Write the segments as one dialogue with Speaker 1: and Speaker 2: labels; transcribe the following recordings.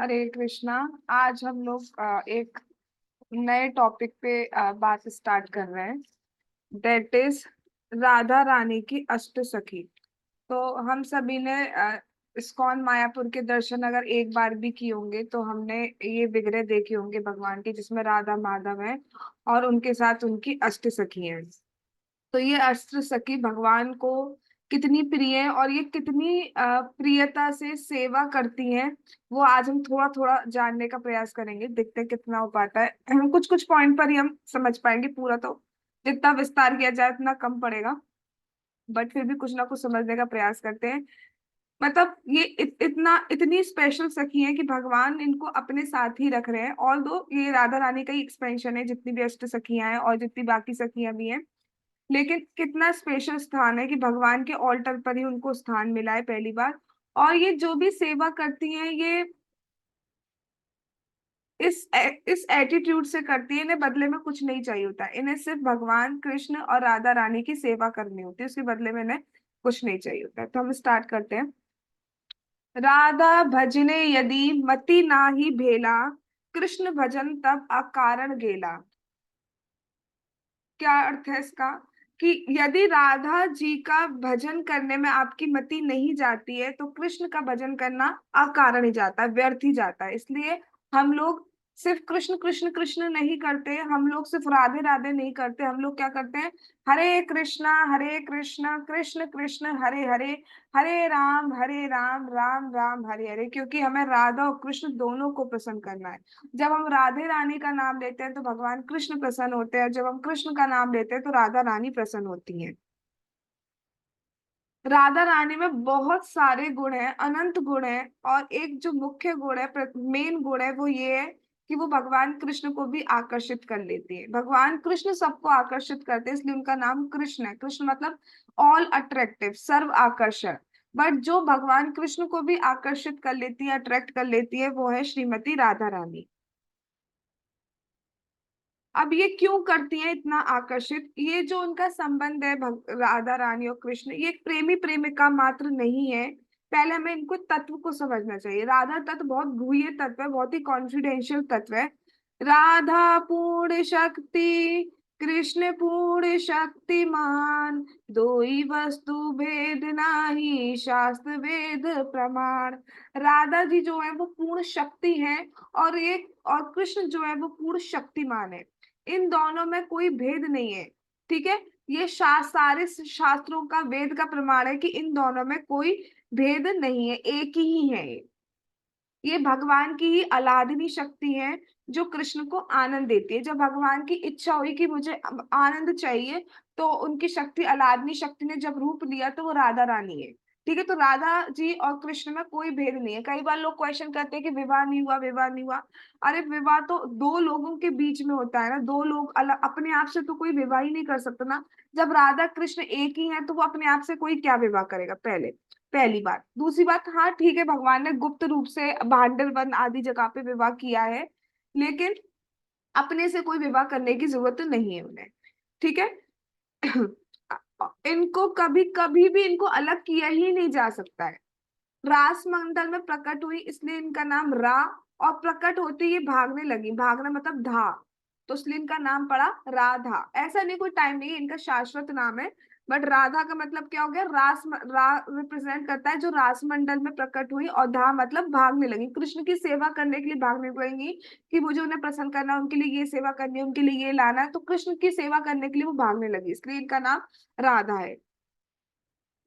Speaker 1: हरे कृष्णा। आज हम लोग एक नए टॉपिक पे बात स्टार्ट कर रहे हैं। दैट इज राधा रानी की अष्ट सखी। तो हम सभी ने इस्कॉन मायापुर के दर्शन अगर एक बार भी किए होंगे तो हमने ये विग्रह देखे होंगे भगवान की, जिसमें राधा माधव है और उनके साथ उनकी अष्ट सखी हैं। तो ये अस्त्र सखी भगवान को कितनी प्रिय है और ये कितनी प्रियता से सेवा करती हैं, वो आज हम थोड़ा थोड़ा जानने का प्रयास करेंगे। देखते हैं कितना हो पाता है। कुछ कुछ पॉइंट पर ही हम समझ पाएंगे, पूरा तो जितना विस्तार किया जाए उतना कम पड़ेगा। बट फिर भी कुछ ना कुछ समझने का प्रयास करते हैं। मतलब ये इतनी स्पेशल सखी है कि भगवान इनको अपने साथ ही रख रहे हैं। ऑल दो ये राधा रानी का ही एक्सपेंशन है, जितनी भी अष्ट सखियां हैं और जितनी बाकी सखियां भी हैं। लेकिन कितना स्पेशल स्थान है कि भगवान के ऑल्टर पर ही उनको स्थान मिला है पहली बार। और ये जो भी सेवा करती हैं, ये इस एटीट्यूड से करती है, इन्हें बदले में कुछ नहीं चाहिए होता। इन्हें सिर्फ भगवान कृष्ण और राधा रानी की सेवा करनी होती है, उसके बदले में इन्हें कुछ नहीं चाहिए होता है। तो हम स्टार्ट करते हैं। राधा भजने यदि मति नाही भेला, कृष्ण भजन तब अकारण गेला। क्या अर्थ है इसका? कि यदि राधा जी का भजन करने में आपकी मति नहीं जाती है तो कृष्ण का भजन करना अकारण ही जाता है, व्यर्थ ही जाता है। इसलिए हम लोग सिर्फ कृष्ण कृष्ण कृष्ण नहीं करते, हम लोग सिर्फ राधे राधे नहीं करते, हम लोग क्या करते हैं? हरे कृष्णा कृष्ण कृष्ण हरे हरे, हरे राम राम राम हरे हरे। क्योंकि हमें राधा और कृष्ण दोनों को पसंद करना है। जब हम राधे रानी का नाम लेते हैं तो भगवान कृष्ण प्रसन्न होते हैं, जब हम कृष्ण का नाम लेते हैं तो राधा रानी प्रसन्न होती हैं। राधा रानी में बहुत सारे गुण हैं, अनंत गुण हैं। और एक जो मुख्य गुण है, मेन गुण है, वो ये है कि वो भगवान कृष्ण को भी आकर्षित कर लेती है। भगवान कृष्ण सबको आकर्षित करते हैं, इसलिए उनका नाम कृष्ण है। कृष्ण मतलब ऑल अट्रैक्टिव, सर्व आकर्षक। बट जो भगवान कृष्ण को भी आकर्षित कर लेती है, अट्रैक्ट कर लेती है, वो है श्रीमती राधा रानी। अब ये क्यों करती हैं इतना आकर्षित? ये जो उनका संबंध है राधा रानी और कृष्ण, ये एक प्रेमी प्रेमिका मात्र नहीं है। पहले हमें इनको तत्व को समझना चाहिए। राधा तत्व बहुत गुह्य तत्व है, बहुत ही कॉन्फिडेंशियल तत्व है। राधा पूर्ण शक्ति, कृष्ण पूर्ण शक्तिमान, दोई वस्तु भेद नाही, शास्त्र वेद प्रमाण। राधा जी जो है वो पूर्ण शक्ति है, और ये और कृष्ण जो है वो पूर्ण शक्तिमान है। इन दोनों में कोई भेद नहीं है। ठीक है, ये सारे शास्त्रों का, वेद का प्रमाण है कि इन दोनों में कोई भेद नहीं है, एक ही है। ये भगवान की ही अलादिनी शक्ति है जो कृष्ण को आनंद देती है। जब भगवान की इच्छा हुई कि मुझे अब आनंद चाहिए, तो उनकी शक्ति, अलादिनी शक्ति ने जब रूप लिया, तो वो राधा रानी है। ठीक है, तो राधा जी और कृष्ण में कोई भेद नहीं है। कई बार लोग क्वेश्चन करते हैं कि विवाह नहीं हुआ, विवाह नहीं हुआ। अरे विवाह तो दो लोगों के बीच में होता है ना। दो लोग अलग, अपने आप से तो कोई विवाह ही नहीं कर सकता ना। जब राधा कृष्ण एक ही है तो वो अपने आप से कोई क्या विवाह करेगा? पहली बात। दूसरी बात, हाँ ठीक है, भगवान ने गुप्त रूप से भांडर वन आदि जगह पे विवाह किया है, लेकिन अपने से कोई विवाह करने की जरूरत नहीं है उन्हें। ठीक है। इनको कभी कभी भी इनको अलग किया ही नहीं जा सकता है। रास मंडल में प्रकट हुई, इसलिए इनका नाम रा। और प्रकट होते ही ये भागने लगी, भागना मतलब धा, तो इसलिए इनका नाम पड़ा राधा। ऐसा नहीं, कोई टाइम नहीं है, इनका शाश्वत नाम है। बट राधा का मतलब क्या हो गया? रा रिप्रेजेंट करता है जो रास मंडल में प्रकट हुई, और धा मतलब भागने लगी, कृष्ण की सेवा करने के लिए भागने लगेंगी। कि मुझे उन्हें प्रसन्न करना है, उनके लिए ये सेवा करनी है, उनके लिए ये लाना है, तो कृष्ण की सेवा करने के लिए वो भागने लगी, इसलिए इनका नाम राधा है।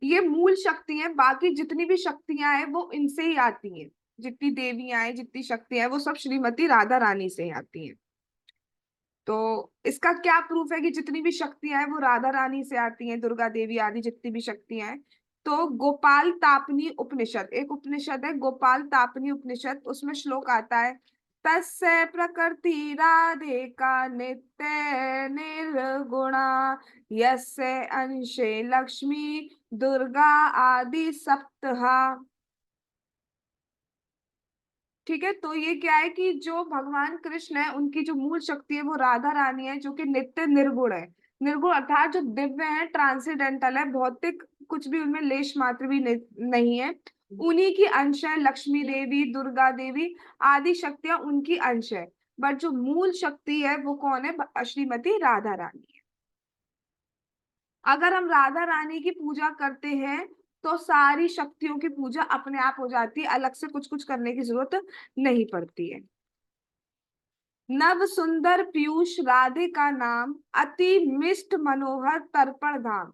Speaker 1: ये मूल शक्ति है, बाकी जितनी भी शक्तियां हैं वो इनसे ही आती हैं। जितनी देवियां हैं, जितनी शक्तियां हैं, वो सब श्रीमती राधा रानी से ही आती हैं। तो इसका क्या प्रूफ है कि जितनी भी शक्तियां हैं वो राधा रानी से आती हैं, दुर्गा देवी आदि जितनी भी शक्तियां हैं? तो गोपाल तापनी उपनिषद, एक उपनिषद है गोपाल तापनी उपनिषद, उसमें श्लोक आता है, तस्य प्रकृति राधे का नित्य निर्गुणा, यस्य अंशे लक्ष्मी दुर्गा आदि सप्तहा। ठीक है, तो ये क्या है कि जो भगवान कृष्ण है, उनकी जो मूल शक्ति है वो राधा रानी है, जो कि नित्य निर्गुण है। निर्गुण अर्थात जो दिव्य है, ट्रांसेंडेंटल है, भौतिक कुछ भी उनमें लेश मात्र भी नहीं है। उन्हीं की अंश है, लक्ष्मी देवी, दुर्गा देवी आदि शक्तियां उनकी अंश है। बट जो मूल शक्ति है वो कौन है? श्रीमती राधा रानी है। अगर हम राधा रानी की पूजा करते हैं तो सारी शक्तियों की पूजा अपने आप हो जाती है, अलग से कुछ कुछ करने की जरूरत नहीं पड़ती है। नव सुंदर पीयूष राधे का नाम, अति मिष्ट मनोहर तर्पण धाम।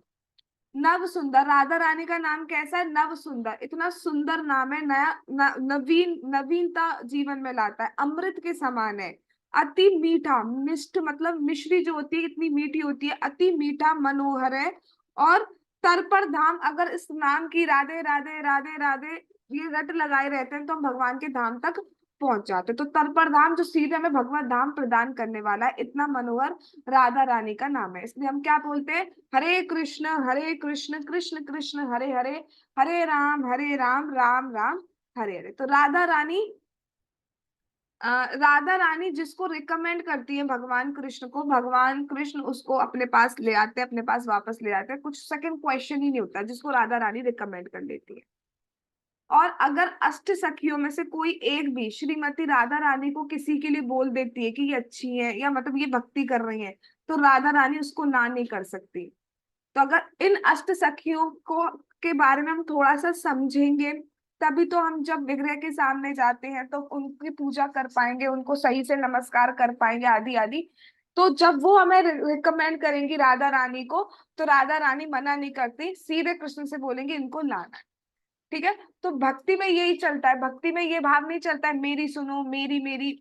Speaker 1: नव सुंदर, राधा रानी का नाम कैसा है? नव सुंदर, इतना सुंदर नाम है, नया नवीन, नवीनता जीवन में लाता है, अमृत के समान है। अति मीठा, मिष्ट मतलब मिश्री जो होती है इतनी मीठी होती है, अति मीठा मनोहर है। और तर्पण धाम, अगर इस नाम की राधे राधे राधे राधे ये रट लगाए रहते हैं तो हम भगवान के धाम तक पहुंच जाते हैं। तो तर्पण धाम जो सीधे हमें भगवान धाम प्रदान करने वाला है, इतना मनोहर राधा रानी का नाम है। इसलिए हम क्या बोलते हैं? हरे कृष्ण कृष्ण कृष्ण हरे हरे, हरे राम राम राम हरे हरे। तो राधा रानी जिसको रिकमेंड करती है भगवान कृष्ण को, भगवान कृष्ण उसको अपने पास ले आते हैं, अपने पास वापस ले आते हैं, कुछ सेकंड क्वेश्चन ही नहीं होता जिसको राधा रानी रिकमेंड कर लेती है। और अगर अष्ट सखियों में से कोई एक भी श्रीमती राधा रानी को किसी के लिए बोल देती है कि ये अच्छी है या मतलब ये भक्ति कर रही है, तो राधा रानी उसको ना नहीं कर सकती। तो अगर इन अष्ट सखियों को के बारे में हम थोड़ा सा समझेंगे, तभी तो हम जब विग्रह के सामने जाते हैं तो उनकी पूजा कर पाएंगे, उनको सही से नमस्कार कर पाएंगे आदि आदि। तो जब वो हमें रिकमेंड करेंगी राधा रानी को, तो राधा रानी मना नहीं करती, सीधे कृष्ण से बोलेंगे इनको लाना। ठीक है। तो भक्ति में यही चलता है, भक्ति में ये भाव नहीं चलता है मेरी सुनो, मेरी मेरी।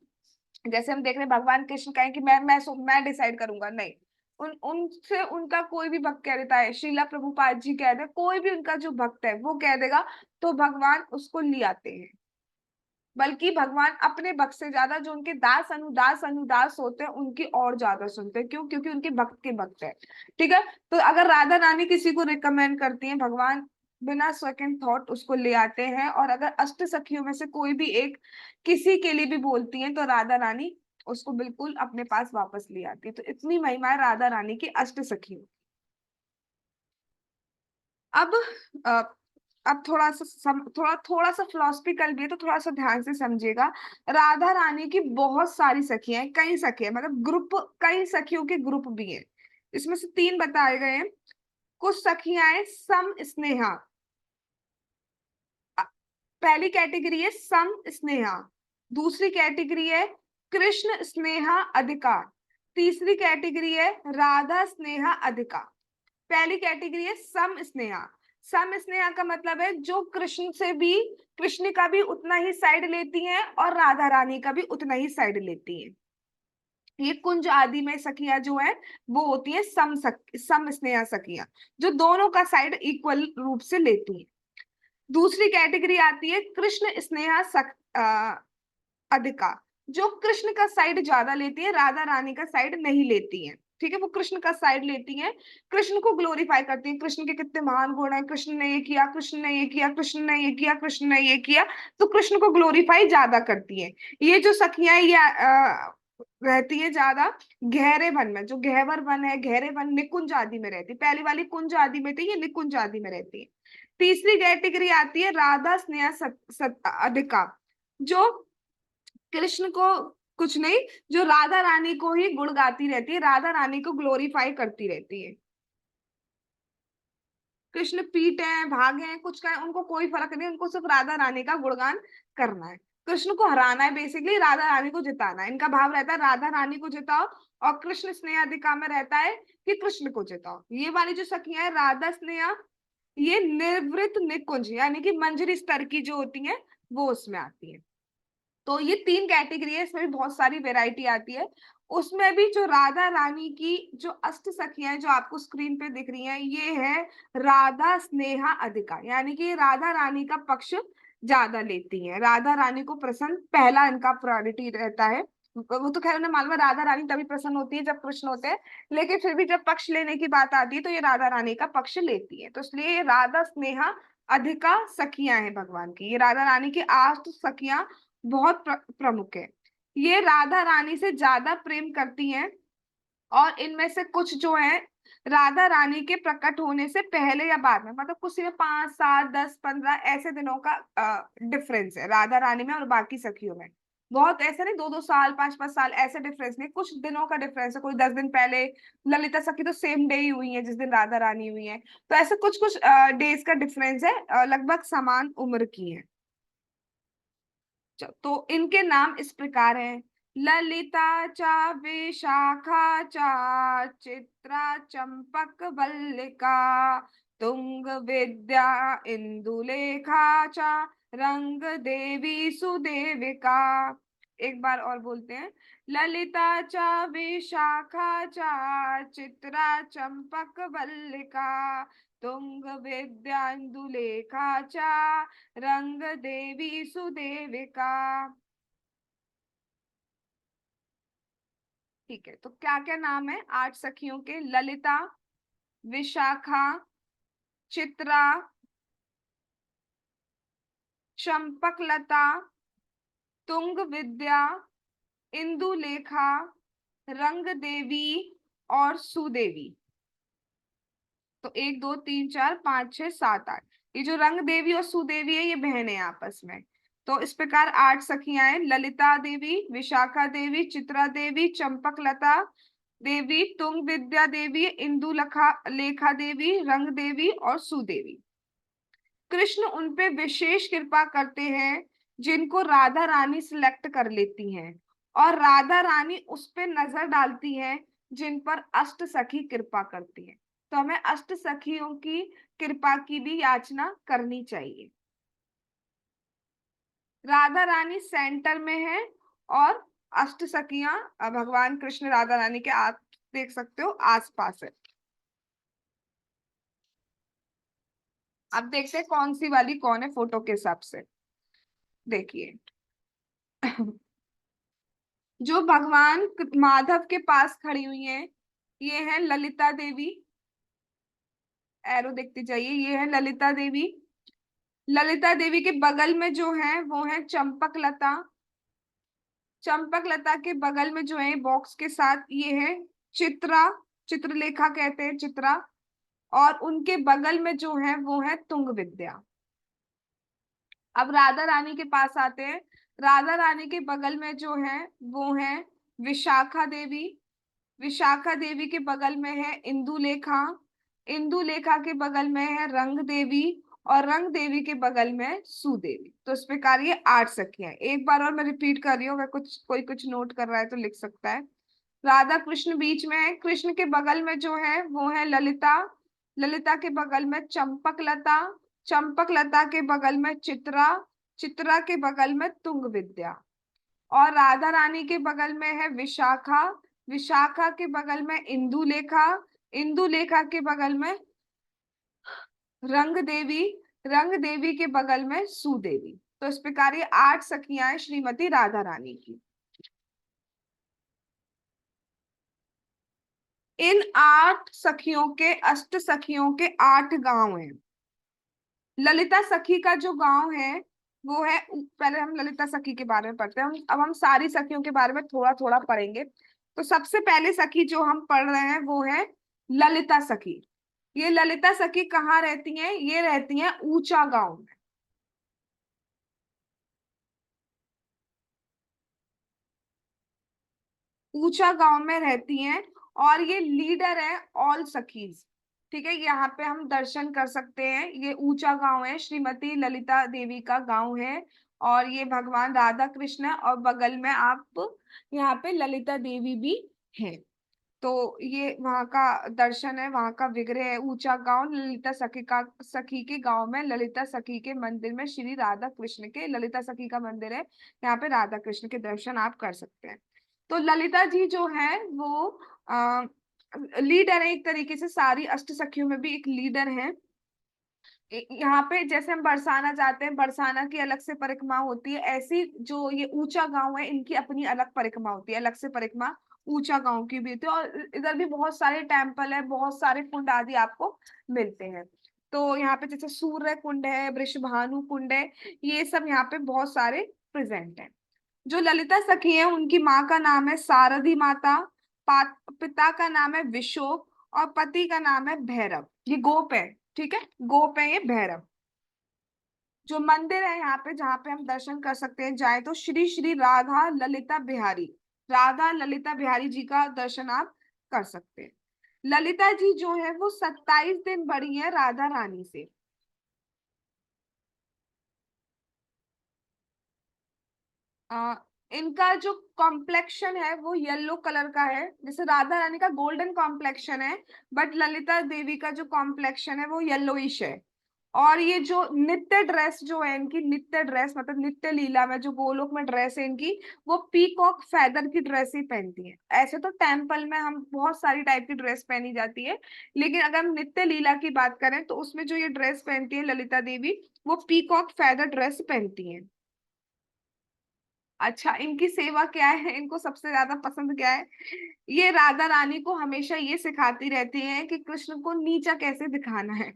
Speaker 1: जैसे हम देख रहे हैं भगवान कृष्ण कहें कि मैं डिसाइड करूंगा, नहीं। उनसे उनका कोई भी भक्त कह देता है, श्रीला प्रभुपाद जी कह दे, कोई भी उनका जो भक्त है वो कह देगा, तो भगवान उसको ले आते हैं। बल्कि भगवान अपने भक्त से ज्यादा जो उनके दास अनुदास होते हैं उनकी और ज्यादा सुनते हैं। क्यों? क्योंकि उनके भक्त के भक्त है। ठीक है। तो अगर राधा रानी किसी को रिकमेंड करती है, भगवान बिना सेकंड थॉट उसको ले आते हैं। और अगर अष्ट सखियों में से कोई भी एक किसी के लिए भी बोलती है तो राधा रानी उसको बिल्कुल अपने पास वापस ले आती है। तो इतनी महिमा है राधा रानी की अष्ट सखियों। अब अ, अब थोड़ा थोड़ा सा फिलोसफिकल भी है, तो थोड़ा सा ध्यान से समझिएगा। राधा रानी की बहुत सारी सखियां हैं, कई सखियां मतलब ग्रुप, कई सखियों के ग्रुप भी हैं। इसमें से तीन बताए गए हैं। कुछ सखियां हैं सम स्नेहा। अ, पहली कैटेगरी है सम स्नेहा। दूसरी कैटेगरी है कृष्ण स्नेहा अधिका। तीसरी कैटेगरी है राधा स्नेहा अधिका। पहली कैटेगरी है सम स्नेहा। सम स्नेहा का मतलब है जो कृष्ण से भी, कृष्ण का भी उतना ही साइड लेती हैं और राधा रानी का भी उतना ही साइड लेती हैं। ये कुंज आदि में सखियां जो है वो होती है सम स्नेहा सखियां, जो दोनों का साइड इक्वल रूप से लेती हैं। दूसरी कैटेगरी आती है कृष्ण स्नेहा अधिका, जो कृष्ण का साइड ज्यादा लेती है, राधा रानी का साइड नहीं लेती है। ठीक है। वो कृष्ण का साइड लेती हैं, कृष्ण को ग्लोरीफाई करती हैं, कृष्ण के कितने महान गुण हैं, कृष्ण ने ये किया, कृष्ण ने ये किया, कृष्ण ने ये किया, कृष्ण ने ये किया। तो कृष्ण को ग्लोरीफाई ज्यादा करती हैं। ये जो सखियां हैं, ये रहती है ज्यादा गहरे वन में, जो गहवर वन है, गहरे वन निकुंज आदि में रहती है। पहली वाली कुंज आदि में थी, ये निकुंज आदि में रहती है। तीसरी कैटेगरी आती है राधा स्नेह अधिका, जो कृष्ण को कुछ नहीं, जो राधा रानी को ही गुण गाती रहती है, राधा रानी को ग्लोरीफाई करती रहती है। कृष्ण पीटे हैं, भागे हैं, कुछ कहें, उनको कोई फर्क नहीं, उनको सिर्फ राधा रानी का गुणगान करना है। कृष्ण को हराना है, बेसिकली राधा रानी को जिताना है। इनका भाव रहता है राधा रानी को जिताओ, और कृष्ण स्नेह अधिकार में रहता है कि कृष्ण को जिताओ। ये वाली जो सखियां है राधा स्नेह, ये निर्वृत निकुंज यानी कि मंजरी स्तर की जो होती है वो उसमें आती है। तो ये तीन कैटेगरी है, इसमें भी बहुत सारी वेराइटी आती है। उसमें भी जो राधा रानी की जो अष्ट सखियां हैं जो आपको स्क्रीन पे दिख रही हैं, ये है राधा स्नेहा अधिका, यानी कि राधा रानी का पक्ष ज्यादा लेती हैं, राधा रानी को प्रसन्न पहला इनका प्रायोरिटी रहता है। वो तो खैर उन्हें मालूम है राधा रानी तभी प्रसन्न होती है जब कृष्ण होते हैं, लेकिन फिर भी जब पक्ष लेने की बात आती है तो ये राधा रानी का पक्ष लेती है। तो इसलिए ये राधा स्नेहा अधिका सखियां हैं भगवान की, ये राधा रानी की आठ सखियां बहुत प्रमुख है। ये राधा रानी से ज्यादा प्रेम करती हैं, और इनमें से कुछ जो है राधा रानी के प्रकट होने से पहले या बाद में, मतलब कुछ में 5, 7, 10, 15 ऐसे दिनों का डिफरेंस है राधा रानी में और बाकी सखियों में। बहुत ऐसे नहीं, 2-2 साल, 5-5 साल ऐसे डिफरेंस नहीं, कुछ दिनों का डिफरेंस है। कोई 10 दिन पहले, ललिता सखी तो सेम डे ही हुई है जिस दिन राधा रानी हुई है। तो ऐसे कुछ कुछ डेज का डिफरेंस है, लगभग समान उम्र की है। तो इनके नाम इस प्रकार हैं: ललिता चा, विशाखा चा, चित्रा चंपक वल्लिका, तुंग विद्या इंदुलेखा चा, रंग देवी सुदेविका। एक बार और बोलते हैं: ललिता चा, विशाखा चा, चित्रा चंपक वल्लिका, तुंग विद्यांदुलेखा चा, रंग देवी सुदेविका। ठीक है, तो क्या क्या नाम है 8 सखियों के? ललिता, विशाखा, चित्रा, चंपकलता, तुंग विद्या, इंदुलेखा, रंग देवी और सुदेवी। तो 1, 2, 3, 4, 5, 6, 7, 8, ये जो रंग देवी और सुदेवी है ये बहनें हैं आपस में। तो इस प्रकार 8 सखियां हैं: ललिता देवी, विशाखा देवी, चित्रा देवी, चंपकलता देवी, तुंग विद्या देवी, इंदु लखा लेखा देवी, रंग देवी और सुदेवी। कृष्ण उन पे विशेष कृपा करते हैं जिनको राधा रानी सिलेक्ट कर लेती हैं, और राधा रानी उस पे नजर डालती है जिन पर अष्ट सखी कृपा करती है। तो हमें अष्ट सखियों की कृपा की भी याचना करनी चाहिए। राधा रानी सेंटर में है और अष्ट सखियां भगवान कृष्ण राधा रानी के आप देख सकते हो आसपास है। अब देखते हैं कौन सी वाली कौन है फोटो के हिसाब से। देखिए जो भगवान माधव के पास खड़ी हुई हैं, ये है ललिता देवी। एरो देखते जाइए, ये है ललिता देवी। ललिता देवी के बगल में जो है वो है चंपक लता। चंपक लता के बगल में जो है बॉक्स के साथ ये है चित्रा, चित्रलेखा कहते हैं चित्रा। और उनके बगल में जो है वो है तुंग विद्या। अब राधा रानी के पास आते हैं। राधा रानी के बगल में जो है वो है विशाखा देवी। विशाखा देवी के बगल में है इंदुलेखा। इंदुलेखा के बगल में है रंग देवी। और रंग देवी के बगल में है सुदेवी। तो इस प्रकार ये 8 सखियां हैं। एक बार और मैं रिपीट कर रही हूँ, अगर कुछ नोट कर रहा है तो लिख सकता है। राधा कृष्ण बीच में है, कृष्ण के बगल में जो है वो है ललिता। ललिता के बगल में चंपक लता। चंपक लता के बगल में चित्रा। चित्रा के बगल में तुंग विद्या। और राधा रानी के बगल में है विशाखा। विशाखा के बगल में इंदुलेखा। इंदुलेखा के बगल में रंग देवी। रंग देवी के बगल में सुदेवी। तो इस प्रकार ये 8 सखियां हैं श्रीमती राधा रानी की। इन 8 सखियों के, अष्ट सखियों के 8 गांव हैं। ललिता सखी का जो गांव है वो है, पहले हम ललिता सखी के बारे में पढ़ते हैं। अब हम सारी सखियों के बारे में थोड़ा थोड़ा पढ़ेंगे। तो सबसे पहले सखी जो हम पढ़ रहे हैं वो है ललिता सखी। ये ललिता सखी कहाँ रहती हैं? ये रहती हैं ऊंचा गांव में। ऊंचा गांव में रहती हैं। और ये लीडर है ऑल सखीज। ठीक है, यहाँ पे हम दर्शन कर सकते हैं। ये ऊंचा गांव है, श्रीमती ललिता देवी का गांव है। और ये भगवान राधा कृष्ण है, और बगल में आप यहाँ पे ललिता देवी भी है। तो ये वहाँ का दर्शन है, वहाँ का विग्रह है। ऊंचा गांव ललिता सखी का, सखी के गांव में ललिता सखी के मंदिर में श्री राधा कृष्ण के, ललिता सखी का मंदिर है, यहाँ पे राधा कृष्ण के दर्शन आप कर सकते हैं। तो ललिता जी जो है वो लीडर है एक तरीके से, सारी अष्ट सखियों में भी एक लीडर है। यहाँ पे जैसे हम बरसाना जाते हैं, बरसाना की अलग से परिक्रमा होती है, ऐसी जो ये ऊंचा गांव है इनकी अपनी अलग परिक्रमा होती है, अलग से परिक्रमा ऊंचा गांव की भी होती है। और इधर भी बहुत सारे टेम्पल है, बहुत सारे कुंड आदि आपको मिलते हैं। तो यहाँ पे जैसे सूर्य कुंड है, वृषभानु कुंड है, ये सब यहाँ पे बहुत सारे प्रेजेंट है। जो ललिता सखी है उनकी माँ का नाम है सारथी माता। पिता का नाम है विशोक। और पति का नाम है भैरव। ये गोप है, ठीक है, गोप है ये भैरव। जो मंदिर है यहाँ पे जहाँ पे हम दर्शन कर सकते हैं जाए तो श्री श्री राधा ललिता बिहारी, राधा ललिता बिहारी जी का दर्शन आप कर सकते हैं। ललिता जी जो है वो 27 दिन बड़ी है राधा रानी से। आ, इनका जो कॉम्प्लेक्शन है वो येलो कलर का है, जैसे राधा रानी का गोल्डन कॉम्प्लेक्शन है, बट ललिता देवी का जो कॉम्प्लेक्शन है वो येलोइश है। और ये जो नित्य ड्रेस जो है इनकी, नित्य ड्रेस मतलब नित्य लीला में जो गोलोक में ड्रेस है इनकी, वो पीकॉक फेदर की ड्रेस ही पहनती है। ऐसे तो टेम्पल में हम बहुत सारी टाइप की ड्रेस पहनी जाती है, लेकिन अगर हम नित्य लीला की बात करें तो उसमें जो ये ड्रेस पहनती है ललिता देवी, वो पीकॉक फेदर ड्रेस पहनती है। अच्छा, इनकी सेवा क्या है, इनको सबसे ज्यादा पसंद क्या है? ये राधा रानी को हमेशा ये सिखाती रहती हैं कि कृष्ण को नीचा कैसे दिखाना है,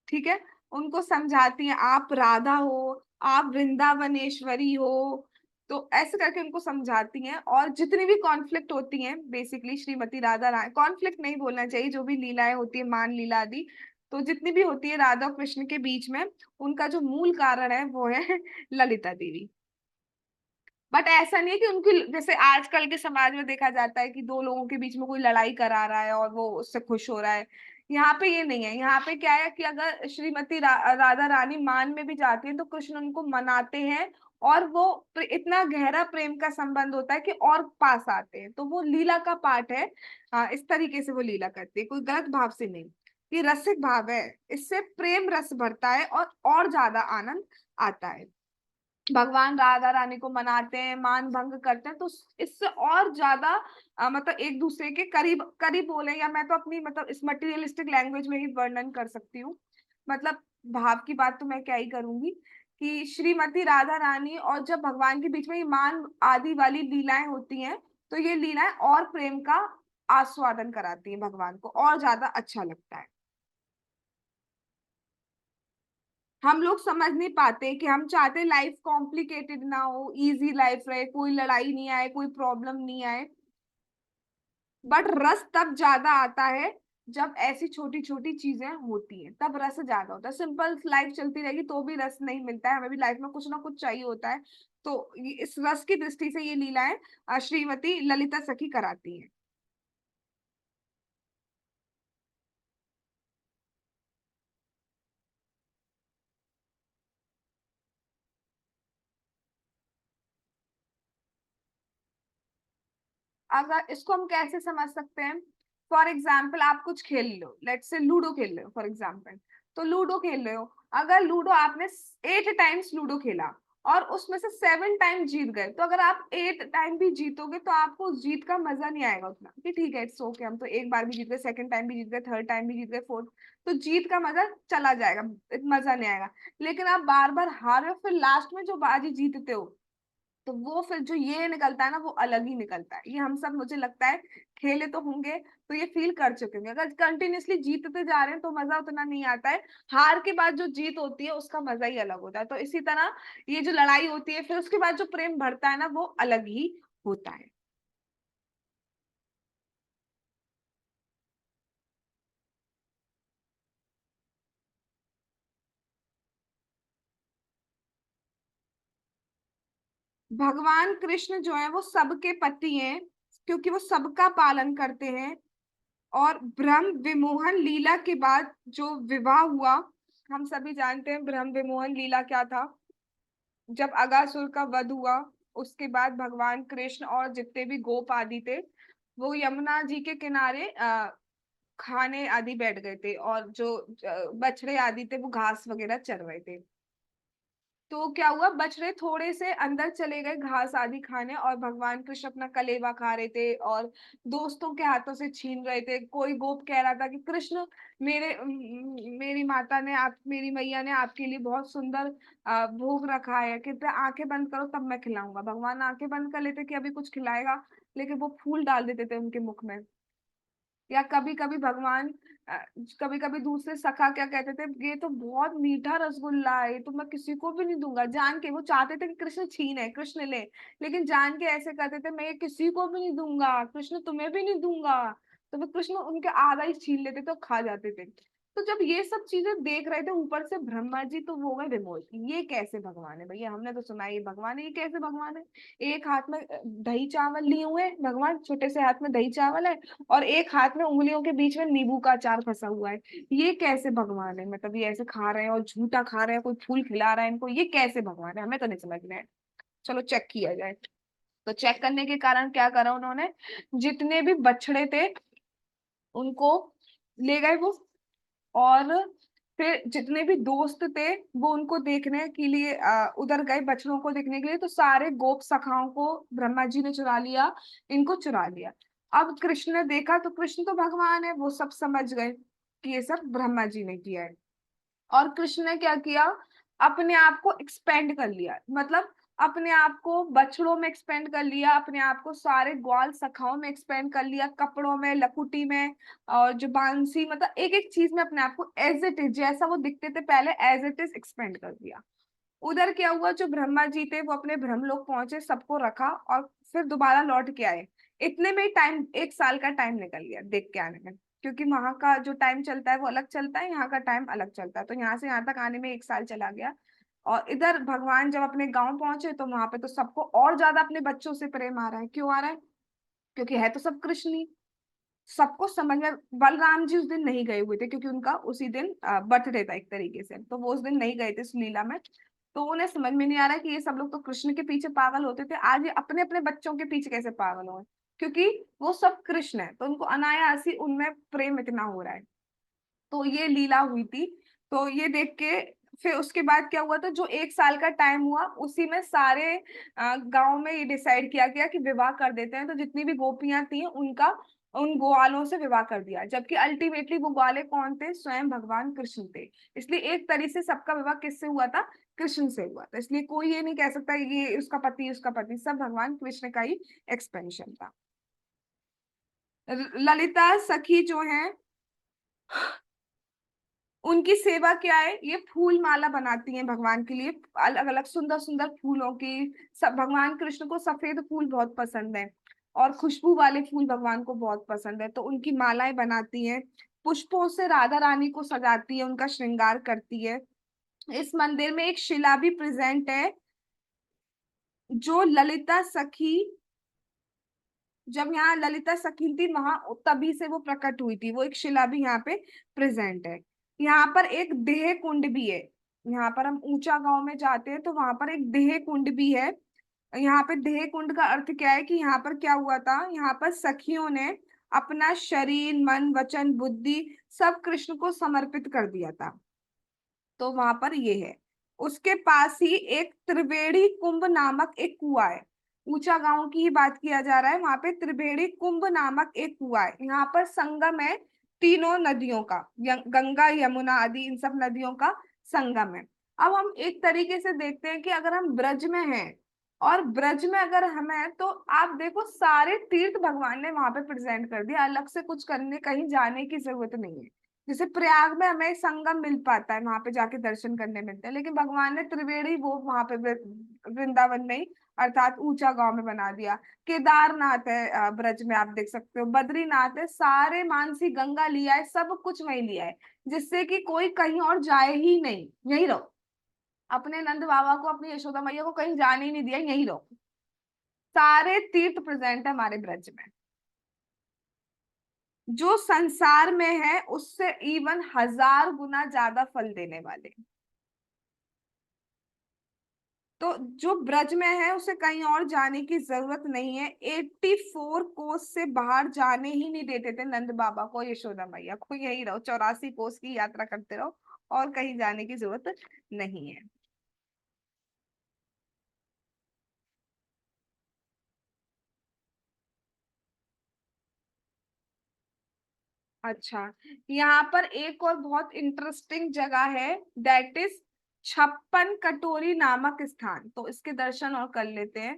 Speaker 1: ठीक है। उनको समझाती हैं आप राधा हो, आप वृंदावनेश्वरी हो, तो ऐसे करके उनको समझाती हैं। और जितनी भी कॉन्फ्लिक्ट होती हैं बेसिकली श्रीमती राधा रानी, कॉन्फ्लिक्ट नहीं बोलना चाहिए, जो भी लीलाएं होती है मान लीला आदि, तो जितनी भी होती है राधा और कृष्ण के बीच में, उनका जो मूल कारण है वो है ललिता देवी। बट ऐसा नहीं है कि उनकी, जैसे आजकल के समाज में देखा जाता है कि दो लोगों के बीच में कोई लड़ाई करा रहा है और वो उससे खुश हो रहा है, यहाँ पे ये नहीं है। यहाँ पे क्या है कि अगर श्रीमती राधा रानी मान में भी जाती है तो कृष्ण उनको मनाते हैं, और वो इतना गहरा प्रेम का संबंध होता है कि और पास आते हैं, तो वो लीला का पार्ट है। इस तरीके से वो लीला करती है, कोई गलत भाव से नहीं। ये रसिक भाव है, इससे प्रेम रस भरता है और ज्यादा आनंद आता है। भगवान राधा रानी को मनाते हैं, मान भंग करते हैं, तो इससे और ज्यादा मतलब एक दूसरे के करीब करीब बोले, या मैं तो अपनी मतलब इस मटेरियलिस्टिक लैंग्वेज में ही वर्णन कर सकती हूँ। मतलब भाव की बात तो मैं क्या ही करूंगी, कि श्रीमती राधा रानी और जब भगवान के बीच में ये मान आदि वाली लीलाएं होती हैं, तो ये लीलाएं और प्रेम का आस्वादन कराती हैं, भगवान को और ज्यादा अच्छा लगता है। हम लोग समझ नहीं पाते कि हम चाहते लाइफ कॉम्प्लिकेटेड ना हो, इजी लाइफ रहे, कोई लड़ाई नहीं आए, कोई प्रॉब्लम नहीं आए। बट रस तब ज्यादा आता है जब ऐसी छोटी छोटी चीजें होती हैं, तब रस ज्यादा होता है। सिंपल लाइफ चलती रहेगी तो भी रस नहीं मिलता है, हमें भी लाइफ में कुछ ना कुछ चाहिए होता है। तो इस रस की दृष्टि से ये लीलाएं श्रीमती ललिता सखी कराती हैं। अगर इसको हम कैसे समझ सकते हैं, फॉर एग्जाम्पल आप कुछ खेल लो, लेट से लूडो खेल रहे हो फॉर एग्जाम्पल। तो लूडो खेल रहे हो, अगर लूडो आपने 8 टाइम्स लूडो खेला और उसमें से 7 टाइम जीत गए, तो अगर आप 8 टाइम भी जीतोगे तो आपको उस जीत का मजा नहीं आएगा उतना, कि ठीक है इट्स ओके, हम तो एक बार भी जीत गए, सेकंड टाइम भी जीत गए, थर्ड टाइम भी जीत गए, फोर्थ, तो जीत का मजा चला जाएगा, मजा नहीं आएगा। लेकिन आप बार बार हार रहे हो, फिर लास्ट में जो बाजी जीतते हो, तो वो फिर जो ये निकलता है ना, वो अलग ही निकलता है। ये हम सब मुझे लगता है खेले तो होंगे, तो ये फील कर चुके होंगे। अगर कंटिन्यूअसली जीतते जा रहे हैं तो मजा उतना नहीं आता है, हार के बाद जो जीत होती है उसका मजा ही अलग होता है। तो इसी तरह ये जो लड़ाई होती है फिर उसके बाद जो प्रेम बढ़ता है ना, वो अलग ही होता है। भगवान कृष्ण जो है वो सबके पति हैं, क्योंकि वो सबका पालन करते हैं। और ब्रह्म विमोहन लीला के बाद जो विवाह हुआ, हम सभी जानते हैं ब्रह्म विमोहन लीला क्या था। जब अगासुर का वध हुआ, उसके बाद भगवान कृष्ण और जितने भी गोप आदि थे, वो यमुना जी के किनारे खाने आदि बैठ गए थे, और जो बछड़े आदि थे वो घास वगैरह चर रहे थे। तो क्या हुआ, बछड़े थोड़े से अंदर चले गए घास आदि खाने, और भगवान कृष्ण अपना कलेवा खा रहे थे और दोस्तों के हाथों से छीन रहे थे। कोई गोप कह रहा था कि कृष्ण, मेरी माता ने, आप मेरी मैया ने आपके लिए बहुत सुंदर भोग रखा है, कृपया आंखें बंद करो तब मैं खिलाऊंगा। भगवान आंखें बंद कर लेते कि अभी कुछ खिलाएगा, लेकिन वो फूल डाल देते थे उनके मुख में। या कभी कभी भगवान, कभी कभी दूसरे सखा क्या कहते थे, ये तो बहुत मीठा रसगुल्ला है, ये तो मैं किसी को भी नहीं दूंगा, जान के वो चाहते थे कि कृष्ण छीने, कृष्ण ले, लेकिन जान के ऐसे करते थे मैं ये किसी को भी नहीं दूंगा, कृष्ण तुम्हें भी नहीं दूंगा। तो फिर कृष्ण उनके आधा ही छीन लेते थे और खा जाते थे। तो जब ये सब चीजें देख रहे थे ऊपर से ब्रह्मा जी, तो वो गए विमोहित, ये कैसे भगवान है भैया, हमने तो सुना है ये भगवान है, ये कैसे भगवान है। एक हाथ में दही चावल लिए हुए हैं भगवान, छोटे से हाथ में दही चावल है, और एक हाथ में उंगलियों के बीच में नींबू का अचार फंसा हुआ है। ये कैसे भगवान है, मतलब ये ऐसे खा रहे हैं और झूठा खा रहे हैं, कोई फूल खिला रहा है इनको, ये कैसे भगवान है, हमें तो नहीं समझ में है। चलो चेक किया जाए। तो चेक करने के कारण क्या करा उन्होंने, जितने भी बछड़े थे उनको ले गए वो, और फिर जितने भी दोस्त थे वो उनको देखने के लिए उधर गए बछड़ों को देखने के लिए, तो सारे गोप सखाओं को ब्रह्मा जी ने चुरा लिया, इनको चुरा लिया। अब कृष्ण ने देखा, तो कृष्ण तो भगवान है, वो सब समझ गए कि ये सब ब्रह्मा जी ने किया है। और कृष्ण ने क्या किया, अपने आप को एक्सपेंड कर लिया, मतलब अपने आप को बछड़ों में एक्सपेंड कर लिया, अपने आप को सारे ग्वाल सखाओं में एक्सपेंड कर लिया, कपड़ों में, लकुटी में, और जो बांसी, मतलब एक एक चीज में अपने आप को एज इट इज, जैसा वो दिखते थे पहले एज इट इज एक्सपेंड कर दिया। उधर क्या हुआ, जो ब्रह्मा जी थे वो अपने ब्रह्मलोक पहुंचे, सबको रखा और फिर दोबारा लौट के आए। इतने में ही टाइम, 1 साल का टाइम निकल गया देख के आने में, क्योंकि वहां का जो टाइम चलता है वो अलग चलता है, यहाँ का टाइम अलग चलता है, तो यहाँ से यहाँ तक आने में 1 साल चला गया। और इधर भगवान जब अपने गांव पहुंचे, तो वहां पे तो सबको और ज्यादा अपने बच्चों से प्रेम आ रहा है। क्यों आ रहा है, क्योंकि है तो सब कृष्ण ही। सबको समझ में, बलराम जी उस दिन नहीं गए हुए थे, क्योंकि उनका उसी दिन बर्थडे था एक तरीके से, तो वो उस दिन नहीं गए थे इस लीला में। तो उन्हें समझ में नहीं आ रहा है कि ये सब लोग तो कृष्ण के पीछे पागल होते थे, आज ये अपने अपने बच्चों के पीछे कैसे पागल हो, क्योंकि वो सब कृष्ण है, तो उनको अनायास ही उनमें प्रेम इतना हो रहा है। तो ये लीला हुई थी। तो ये देख के फिर उसके बाद क्या हुआ था, जो 1 साल का टाइम हुआ उसी में सारे गांव में ये डिसाइड किया गया कि विवाह कर देते हैं, तो जितनी भी गोपियां थी उनका उन ग्वालों से विवाह कर दिया, जबकि अल्टीमेटली वो ग्वाले कौन थे, स्वयं भगवान कृष्ण थे। इसलिए एक तरीके से सबका विवाह किससे हुआ था, कृष्ण से हुआ था। इसलिए कोई ये नहीं कह सकता ये उसका पति, सब भगवान कृष्ण का ही एक्सपेंशन था। ललिता सखी जो है, उनकी सेवा क्या है, ये फूल माला बनाती हैं भगवान के लिए, अलग अलग सुंदर सुंदर फूलों की। सब भगवान कृष्ण को सफेद फूल बहुत पसंद है, और खुशबू वाले फूल भगवान को बहुत पसंद है, तो उनकी मालाएं बनाती हैं। पुष्पों से राधा रानी को सजाती है, उनका श्रृंगार करती है। इस मंदिर में एक शिला भी प्रेजेंट है, जो ललिता सखी, जब यहाँ ललिता सखी थी वहां, तभी से वो प्रकट हुई थी, वो एक शिला भी यहाँ पे प्रेजेंट है। यहाँ पर एक देह कुंड भी है, यहाँ पर हम ऊंचा गांव में जाते हैं तो वहां पर एक देह कुंड भी है। यहाँ पे देह कुंड का अर्थ क्या है, कि यहाँ पर क्या हुआ था, यहाँ पर सखियों ने अपना शरीर, मन, वचन, बुद्धि सब कृष्ण को समर्पित कर दिया था, तो वहां पर ये है। उसके पास ही एक त्रिवेणी कुंभ नामक एक कुआ है। ऊंचा गांव की ही बात किया जा रहा है, वहां पे त्रिवेणी कुंभ नामक एक कुआ है, यहाँ पर संगम है तीनों नदियों का, गंगा, यमुना आदि इन सब नदियों का संगम है। अब हम एक तरीके से देखते हैं कि अगर हम ब्रज में हैं, और ब्रज में अगर हम हैं, तो आप देखो सारे तीर्थ भगवान ने वहां पे प्रेजेंट कर दिया, अलग से कुछ करने कहीं जाने की जरूरत नहीं है। जैसे प्रयाग में हमें संगम मिल पाता है, वहां पे जाके दर्शन करने मिलते हैं, लेकिन भगवान ने त्रिवेणी वो वहां पे वृंदावन में ही, अर्थात ऊंचा गांव में बना दिया। केदारनाथ है ब्रज में, आप देख सकते हो, बद्रीनाथ है, सारे मानसी गंगा लिया है, सब कुछ वही लिया है, जिससे कि कोई कहीं और जाए ही नहीं, यही रहो। अपने नंद बाबा को, अपनी यशोदा मैया को कहीं जाने ही नहीं दिया, यही रहो। सारे तीर्थ प्रेजेंट है हमारे ब्रज में, जो संसार में है उससे इवन 1000 गुना ज्यादा फल देने वाले। तो जो ब्रज में है उसे कहीं और जाने की जरूरत नहीं है। 84 कोस से बाहर जाने ही नहीं देते थे नंद बाबा को, यशोदा मैया को, यही रहो, 84 कोस की यात्रा करते रहो, और कहीं जाने की जरूरत नहीं है। अच्छा, यहाँ पर एक और बहुत इंटरेस्टिंग जगह है, दैट इज 56 कटोरी नामक स्थान, तो इसके दर्शन और कर लेते हैं।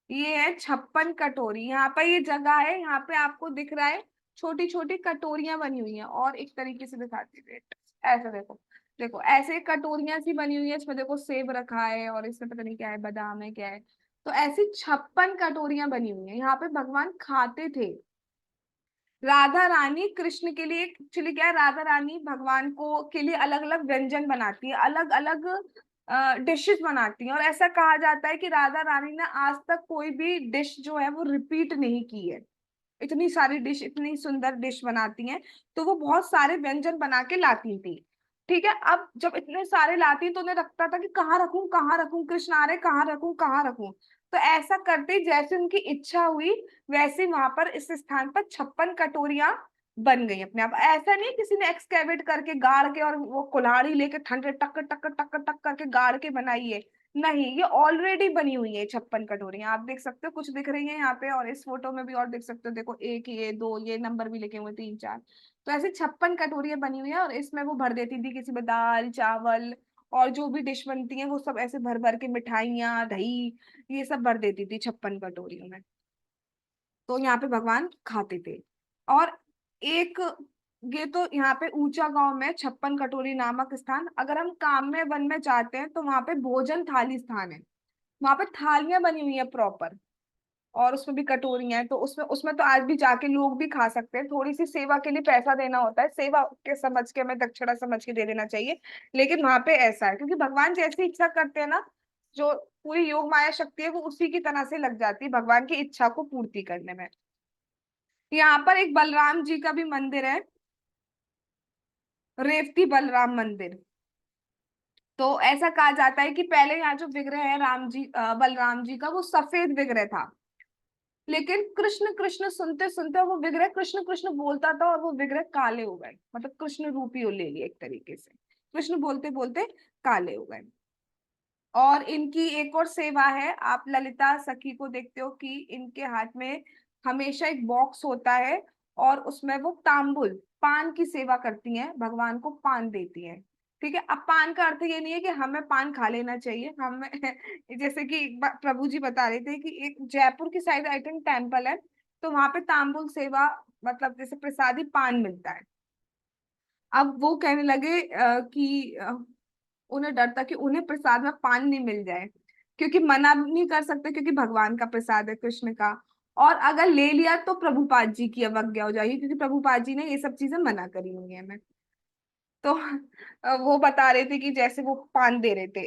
Speaker 1: ये है 56 कटोरी, यहाँ पर ये जगह है, यहाँ पे आपको दिख रहा है छोटी छोटी कटोरियां बनी हुई हैं, और एक तरीके से दिखाती हूँ, ऐसा देखो, देखो ऐसे कटोरियां सी बनी हुई है, इसमें देखो सेब रखा है, और इसमें पता नहीं क्या है, बादाम है क्या है। तो ऐसी 56 कटोरियां बनी हुई है, यहाँ पे भगवान खाते थे। राधा रानी कृष्ण के लिए एक्चुअली क्या है, राधा रानी भगवान को के लिए अलग अलग व्यंजन बनाती है, अलग अलग डिशेस बनाती हैं, और ऐसा कहा जाता है कि राधा रानी ने आज तक कोई भी डिश जो है वो रिपीट नहीं की है। इतनी सारी डिश, इतनी सुंदर डिश बनाती हैं, तो वो बहुत सारे व्यंजन बना के लाती थी। ठीक है, अब जब इतने सारे लाती तो उन्हें लगता था कि कहाँ रखूं कहाँ रखूं, कृष्ण आ रहे कहाँ रखूं कहाँ रखूं। तो ऐसा करते ही जैसे उनकी इच्छा हुई, वैसे वहां पर इस स्थान पर 56 कटोरियां बन गई अपने आप। ऐसा नहीं किसी ने एक्सकेवेट करके गाड़ के और वो कुल्हाड़ी लेके ठंडे टक टक टक टक करके गाड़ के बनाई है। नहीं, ये ऑलरेडी बनी हुई है 56 कटोरियां। आप देख सकते हो कुछ दिख रही है यहाँ पे, और इस फोटो में भी और देख सकते हो, देखो एक, ये दो, ये नंबर भी लिखे हुए 3 4। तो ऐसे 56 कटोरियां बनी हुई है, और इसमें वो भर देती थी किसी में दाल चावल, और जो भी डिश बनती है वो सब ऐसे भर भर के, मिठाइयाँ दही, ये सब भर देती थी 56 कटोरियों में। तो यहाँ पे भगवान खाते थे। और एक, ये तो यहाँ पे ऊंचा गांव में 56 कटोरी नामक स्थान, अगर हम काम में वन में जाते हैं तो वहां पे भोजन थाली स्थान है। वहां पे थालियां बनी हुई है प्रॉपर, और उसमें भी कटोरियां हैं, तो उसमें उसमें तो आज भी जाके लोग भी खा सकते हैं। थोड़ी सी सेवा के लिए पैसा देना होता है, सेवा के समझ के, हमें दक्षिणा समझ के दे देना चाहिए। लेकिन वहां पे ऐसा है, क्योंकि भगवान जैसी इच्छा करते हैं ना, जो पूरी योग माया शक्ति है वो उसी की तरह से लग जाती है भगवान की इच्छा को पूर्ति करने में। यहाँ पर एक बलराम जी का भी मंदिर है, रेवती बलराम मंदिर। तो ऐसा कहा जाता है कि पहले यहाँ जो विग्रह है राम जी, बलराम जी का, वो सफेद विग्रह था। लेकिन कृष्ण कृष्ण सुनते सुनते वो विग्रह कृष्ण कृष्ण बोलता था, और वो विग्रह काले हो गए, मतलब कृष्ण रूपी हो ले लिए एक तरीके से, कृष्ण बोलते बोलते काले हो गए। और इनकी एक और सेवा है, आप ललिता सखी को देखते हो कि इनके हाथ में हमेशा एक बॉक्स होता है, और उसमें वो तांबुल पान की सेवा करती हैं, भगवान को पान देती हैं। ठीक है, अब पान का अर्थ ये नहीं है कि हमें पान खा लेना चाहिए हमें जैसे कि एक बार प्रभु जी बता रहे थे कि एक जयपुर की साइड आई थिंक टेम्पल है, तो वहां पे तांबुल सेवा, मतलब जैसे प्रसादी पान मिलता है। अब वो कहने लगे कि उन्हें डर था कि उन्हें प्रसाद में पान नहीं मिल जाए, क्योंकि मना भी नहीं कर सकते, क्योंकि भगवान का प्रसाद है कृष्ण का। और अगर ले लिया तो प्रभुपाद जी की अवज्ञा हो जाएगी, क्योंकि प्रभुपाद जी ने ये सब चीजें मना करी हुई है हमें। तो वो बता रहे थे कि जैसे वो पान दे रहे थे,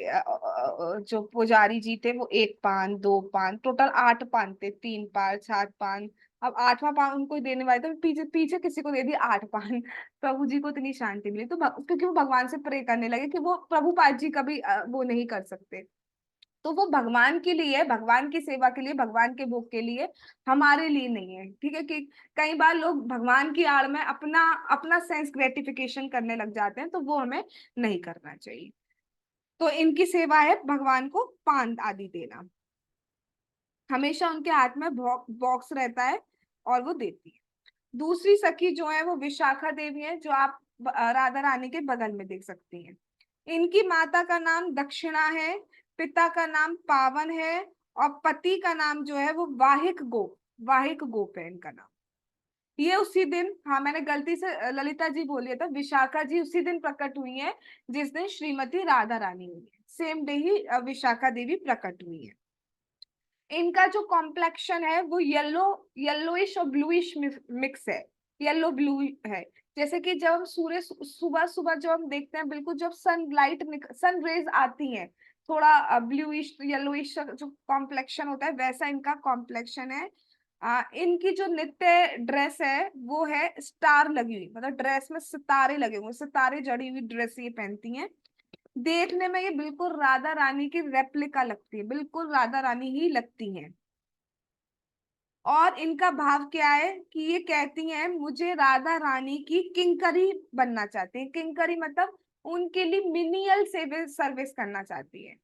Speaker 1: जो पुजारी जी थे, वो एक पान, दो पान, टोटल 8 पान थे, 3 पान 7 पान। अब 8वां पान उनको ही देने वाले थे, पीछे पीछे किसी को दे दिया 8 पान। प्रभु जी को इतनी शांति मिली, तो क्योंकि वो भगवान से प्रे करने लगे कि वो प्रभुपाद जी कभी वो नहीं कर सकते। तो वो भगवान के लिए, भगवान की सेवा के लिए, भगवान के भोग के लिए, हमारे लिए नहीं है। ठीक है, कि कई बार लोग भगवान की आड़ में अपना अपना सेंस ग्रेटिफिकेशन करने लग जाते हैं, तो वो हमें नहीं करना चाहिए। तो इनकी सेवा है भगवान को पान आदि देना। हमेशा उनके हाथ में बॉक्स रहता है, और वो देती है। दूसरी सखी जो है वो विशाखा देवी है, जो आप राधा रानी के बगल में देख सकती हैं। इनकी माता का नाम दक्षिणा है, पिता का नाम पावन है, और पति का नाम जो है वो वाहिक गोप है इनका नाम। ये उसी दिन, हाँ मैंने गलती से ललिता जी बोलिए, था विशाखा जी उसी दिन प्रकट हुई है जिस दिन श्रीमती राधा रानी हुई है, सेम डे ही विशाखा देवी प्रकट हुई है। इनका जो कॉम्प्लेक्शन है वो येलोइश और ब्लूइश मिक्स है, येलो ब्लू है। जैसे कि जब हम सूर्य सुबह सुबह जब हम देखते हैं, बिल्कुल जब सन रेज आती हैं, थोड़ा ब्लूइश येलोइश जो कॉम्प्लेक्शन होता है, वैसा इनका कॉम्प्लेक्शन है। इनकी जो नित्य ड्रेस है वो है स्टार लगी हुई, मतलब ड्रेस में सितारे लगे हुए, सितारे जड़ी हुई ड्रेस ये पहनती हैं। देखने में ये बिल्कुल राधा रानी की रेप्लिका लगती है, बिल्कुल राधा रानी ही लगती हैं। और इनका भाव क्या है कि ये कहती हैं मुझे राधा रानी की किंकरी बनना चाहती है। किंकरी मतलब उनके लिए मिनियल सर्विस सर्विस करना चाहती है,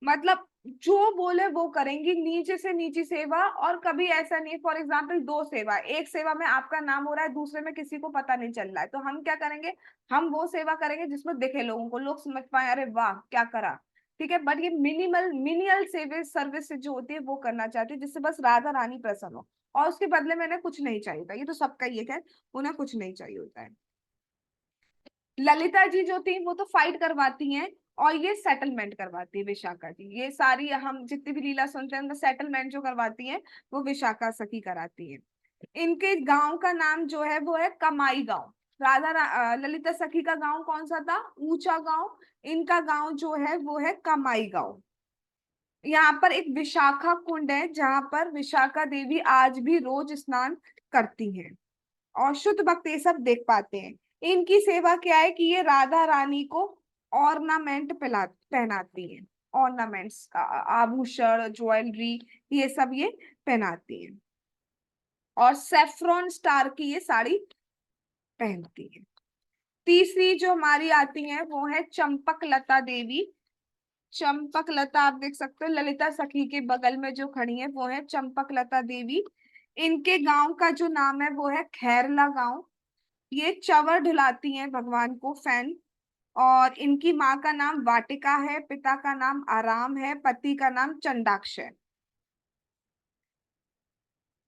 Speaker 1: मतलब जो बोले वो करेंगी, नीचे से नीची सेवा। और कभी ऐसा नहीं, फॉर एग्जाम्पल दो सेवा, एक सेवा में आपका नाम हो रहा है, दूसरे में किसी को पता नहीं चल रहा है, तो हम क्या करेंगे, हम वो सेवा करेंगे जिसमें दिखे लोगों को, लोग समझ पाए अरे वाह क्या करा। ठीक है, बट ये मिनियल सर्विस सर्विस जो होती है वो करना चाहती है, जिससे बस राधा रानी प्रसन्न हो, और उसके बदले में इन्हें कुछ नहीं चाहिए होता। ये तो सबका ये है, उन्हें कुछ नहीं चाहिए होता है। ललिता जी जो थी वो तो फाइट करवाती हैं, और ये सेटलमेंट करवाती है विशाखा जी। ये सारी हम जितनी भी लीला सुनते हैं उनका सेटलमेंट जो करवाती हैं वो विशाखा सखी कराती है। इनके गांव का नाम जो है वो है कमाई गांव। ललिता सखी का गांव कौन सा था? ऊंचा गांव। इनका गांव जो है वो है कमाई गांव। यहाँ पर एक विशाखा कुंड है जहां पर विशाखा देवी आज भी रोज स्नान करती हैं, और शुद्ध भक्त ये सब देख पाते हैं। इनकी सेवा क्या है कि ये राधा रानी को ऑर्नामेंट पहनाती हैं। ऑर्नामेंट्स, आभूषण, ज्वेलरी, ये सब ये पहनाती हैं। और सेफ्रॉन स्टार की ये साड़ी पहनती है। तीसरी जो हमारी आती है वो है चंपक लता देवी। चंपक लता आप देख सकते हो, ललिता सखी के बगल में जो खड़ी है वो है चंपक लता देवी। इनके गांव का जो नाम है वो है खैरला गांव। ये चवर ढुलाती हैं भगवान को, फैन। और इनकी माँ का नाम वाटिका है, पिता का नाम आराम है, पति का नाम चंडाक्ष है।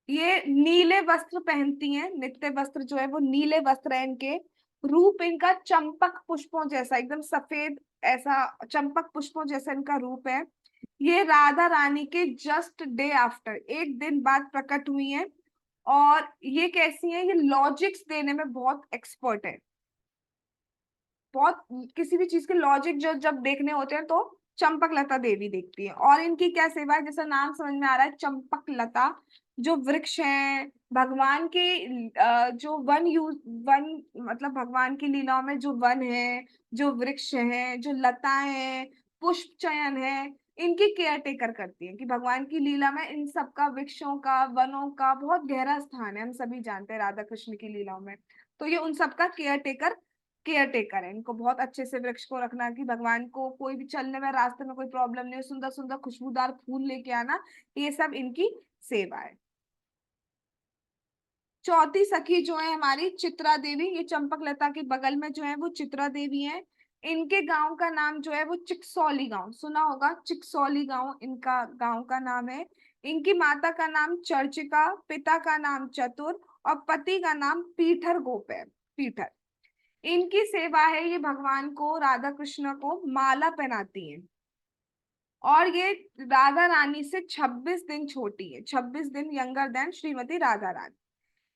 Speaker 1: ये नीले वस्त्र पहनती हैं, नित्य वस्त्र जो है वो नीले वस्त्र है इनके। रूप इनका चंपक पुष्पों जैसा, एकदम सफेद, ऐसा चंपक पुष्पों जैसा इनका रूप है। ये राधा रानी के जस्ट डे आफ्टर, एक दिन बाद प्रकट हुई है। और ये कैसी है? ये लॉजिक्स देने में बहुत एक्सपर्ट है। बहुत, किसी भी चीज के लॉजिक जो जब देखने होते हैं तो चंपक लता देवी देखती है। और इनकी क्या सेवा है? जैसा नाम समझ में आ रहा है, चंपक लता जो वृक्ष है भगवान के, जो वन यूज, वन मतलब भगवान की लीलाओं में जो वन है, जो वृक्ष है, जो लताएं हैं, पुष्प चयन है, इनकी केयर टेकर करती है। कि भगवान की लीला में इन सबका, वृक्षों का, वनों का बहुत गहरा स्थान है, हम सभी जानते हैं राधा कृष्ण की लीलाओं में। तो ये उन सबका केयर टेकर है। इनको बहुत अच्छे से वृक्ष को रखना, कि भगवान को कोई भी चलने में, रास्ते में कोई प्रॉब्लम नहीं हो, सुंदर सुंदर खुशबूदार फूल लेके आना, ये सब इनकी सेवा है। चौथी सखी जो है हमारी चित्रा देवी, ये चंपक लता के बगल में जो है वो चित्रा देवी है। इनके गांव का नाम जो है वो चिकसौली गांव, सुना होगा, चिकसौली गांव इनका गांव का नाम है। इनकी माता का नाम चर्चिका, पिता का नाम चतुर, और पति का नाम पीठर गोप है, पीठर। इनकी सेवा है, ये भगवान को, राधा कृष्ण को माला पहनाती हैं। और ये राधा रानी से 26 दिन छोटी है, 26 दिन यंगर देन श्रीमती राधा रानी।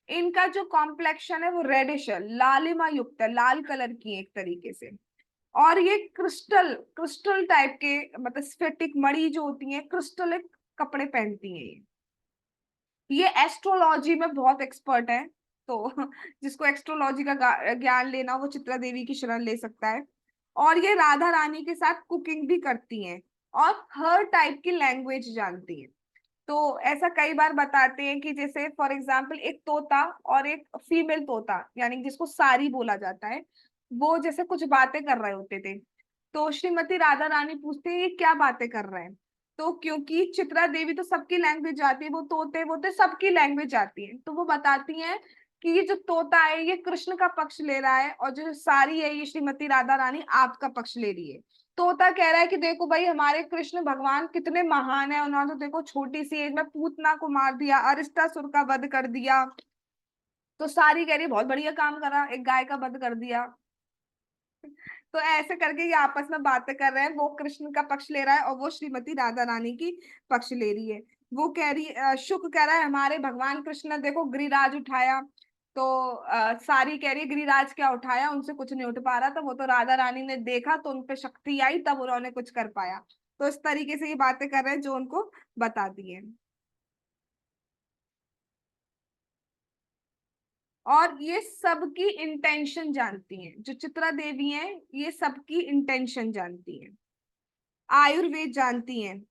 Speaker 1: इनका जो कॉम्प्लेक्शन है वो रेडिश है, लालिमा युक्त है, लाल कलर की है एक तरीके से। और ये क्रिस्टल क्रिस्टल टाइप के, मतलब स्फटिक मणि जो होती है, क्रिस्टलिक कपड़े पहनती हैं ये एस्ट्रोलॉजी में बहुत एक्सपर्ट है। तो जिसको एस्ट्रोलॉजी का ज्ञान लेना, वो चित्रा देवी की शरण ले सकता है। और ये राधा रानी के साथ कुकिंग भी करती हैं, और हर टाइप की लैंग्वेज जानती हैं। तो ऐसा कई बार बताते हैं कि जैसे फॉर एग्जाम्पल एक तोता और एक फीमेल तोता, यानी जिसको सारी बोला जाता है, वो जैसे कुछ बातें कर रहे होते थे। तो श्रीमती राधा रानी पूछते हैं ये क्या बातें कर रहे हैं? तो क्योंकि चित्रा देवी तो सबकी लैंग्वेज आती है, वो तोते वो तो सबकी लैंग्वेज आती है, तो वो बताती हैं कि ये जो तोता है ये कृष्ण का पक्ष ले रहा है, और जो सारी है ये श्रीमती राधा रानी आपका पक्ष ले रही है। तोता कह रहा है कि देखो भाई, हमारे कृष्ण भगवान कितने महान है, उन्होंने तो देखो छोटी सी एज में पूतना को मार दिया, अरिष्टासुर का वध कर दिया। तो सारी कह रही बहुत बढ़िया काम करा, एक गाय का वध कर दिया। तो ऐसे करके ये आपस में बातें कर रहे हैं, वो कृष्ण का पक्ष ले रहा है और वो श्रीमती राधा रानी की पक्ष ले रही है। वो कह रही, शुक कह रहा है हमारे भगवान कृष्ण ने देखो गिरिराज उठाया। तो सारी कह रही है गिरिराज क्या उठाया, उनसे कुछ नहीं उठ पा रहा था, वो तो राधा रानी ने देखा तो उनपे शक्ति आई, तब उन्होंने कुछ कर पाया। तो इस तरीके से ये बातें कर रहे हैं जो उनको बता दिए। और ये सबकी इंटेंशन जानती हैं, जो चित्रा देवी हैं ये सबकी इंटेंशन जानती हैं, आयुर्वेद जानती हैं।